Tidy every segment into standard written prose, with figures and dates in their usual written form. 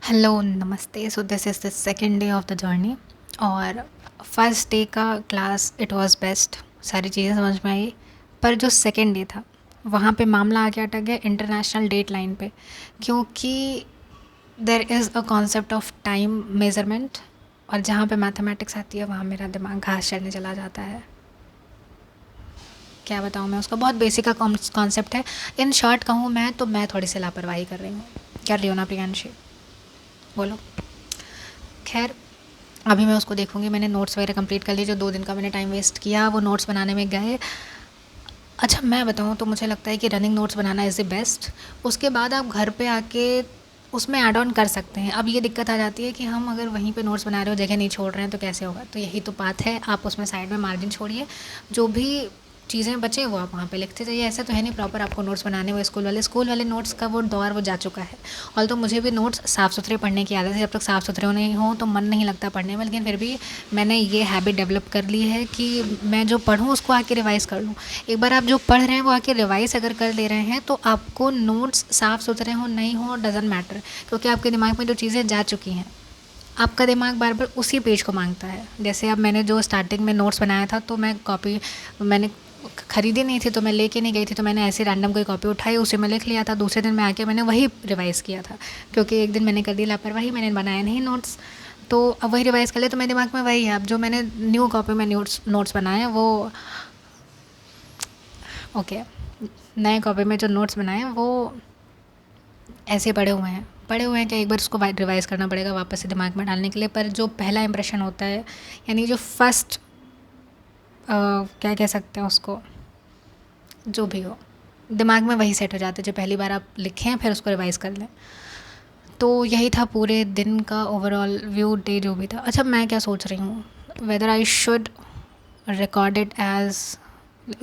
Hello नमस्ते। So this is the second day of the journey और first day का class it was best, सारी चीज़ें समझ में आई। पर जो सेकंड डे था वहाँ पे मामला आके अटक गया इंटरनेशनल डेट लाइन पे, क्योंकि there is a concept of time measurement और जहाँ पे मैथमेटिक्स आती है वहाँ मेरा दिमाग घास चढ़ने चला जाता है। क्या बताऊँ मैं, उसका बहुत बेसिक का कॉन्सेप्ट है। इन शॉर्ट कहूँ मैं तो मैं थोड़ी सी लापरवाही कर रही हूँ। कर रही हूँ ना प्रियांशी, बोलो। खैर, अभी मैं उसको देखूँगी। मैंने नोट्स वगैरह कंप्लीट कर लिए, जो 2 दिन का मैंने टाइम वेस्ट किया वो नोट्स बनाने में गए। अच्छा मैं बताऊँ तो मुझे लगता है कि running notes banana is the best. उसके बाद आप घर पे आके उसमें ऐड ऑन कर सकते हैं। अब ये दिक्कत आ जाती है कि हम अगर वहीं पे नोट्स बना रहे हो, जगह नहीं छोड़ रहे हैं, तो कैसे होगा। तो यही तो बात है, आप उसमें साइड में मार्जिन छोड़िए, जो भी चीज़ें बचे वो आप वहाँ पे लिखते जाइए। ऐसा तो है नहीं प्रॉपर आपको नोट्स बनाने, वो स्कूल वाले नोट्स का वो दौर वो जा चुका है। और तो मुझे भी नोट्स साफ़ सुथरे पढ़ने की आदत है, जब तक साफ़ सुथरे नहीं हों तो मन नहीं लगता पढ़ने में। लेकिन फिर भी मैंने ये हैबिट डेवलप कर ली है कि मैं जो पढ़ूँ उसको आके रिवाइज़ कर लूँ। एक बार आप जो पढ़ रहे हैं वो आके रिवाइज़ अगर कर ले रहे हैं तो आपको नोट्स साफ़ सुथरे हों नहीं हों डज़न्ट मैटर, क्योंकि आपके दिमाग में जो चीज़ें जा चुकी हैं आपका दिमाग बार बार उसी पेज को मांगता है। जैसे अब मैंने जो स्टार्टिंग में नोट्स बनाया था तो मैं कॉपी मैंने खरीदी नहीं थी, तो मैं लेके नहीं गई थी, तो मैंने ऐसे रैंडम कोई कॉपी उठाई, उसी में लिख लिया था। दूसरे दिन मैं आके मैंने वही रिवाइज़ किया था, क्योंकि एक दिन मैंने कर दी लापरवाही, मैंने बनाया नहीं नोट्स। तो अब वही रिवाइज़ कर ले तो मेरे दिमाग में वही है। अब जो मैंने न्यू कॉपी में नोट्स बनाए हैं वो ओके, नए कॉपी में जो नोट्स बनाए हैं वो ऐसे पड़े हुए हैं कि एक बार उसको रिवाइज़ करना पड़ेगा वापस से दिमाग में डालने के लिए। पर जो पहला इंप्रेशन होता है, यानी जो फर्स्ट क्या कह सकते हैं उसको, जो भी हो, दिमाग में वही सेट हो जाता है जो पहली बार आप लिखें फिर उसको रिवाइज़ कर लें। तो यही था पूरे दिन का ओवरऑल व्यू, डे जो भी था। अच्छा मैं क्या सोच रही हूँ, whether I should record it as,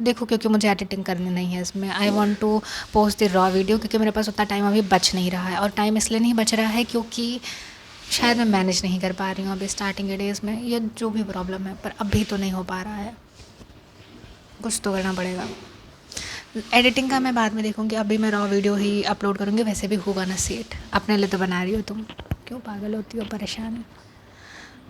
देखो क्योंकि मुझे एडिटिंग करनी नहीं है इसमें, I want to post the raw video, क्योंकि मेरे पास उतना टाइम अभी बच नहीं रहा है। और टाइम इसलिए नहीं बच रहा है क्योंकि शायद मैं मैनेज नहीं कर पा रही हूँ अभी स्टार्टिंग के डेज़ में, ये जो भी प्रॉब्लम है, पर अभी तो नहीं हो पा रहा है। कुछ तो करना पड़ेगा। एडिटिंग का मैं बाद में देखूँगी, अभी मैं रॉ वीडियो ही अपलोड करूँगी। वैसे भी होगा ना सेट, अपने लिए तो बना रही हो तुम, क्यों पागल होती हो परेशान।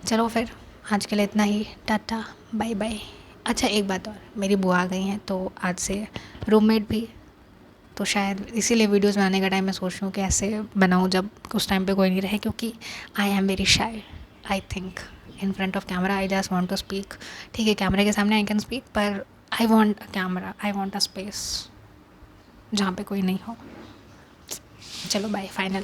चलो फिर आज के लिए इतना ही, टाटा बाय बाय। अच्छा एक बात और, मेरी बुआ आ गई हैं तो आज से रूममेट भी, तो शायद इसीलिए वीडियोस बनाने का टाइम मैं सोच रही हूँ कि ऐसे बनाऊँ जब उस टाइम पे कोई नहीं रहे, क्योंकि I am very shy I think in front of camera. I just want to speak. ठीक है कैमरे के सामने आई कैन स्पीक, पर I want a camera, I want a space जहाँ पे कोई नहीं हो। चलो बाय फाइनल।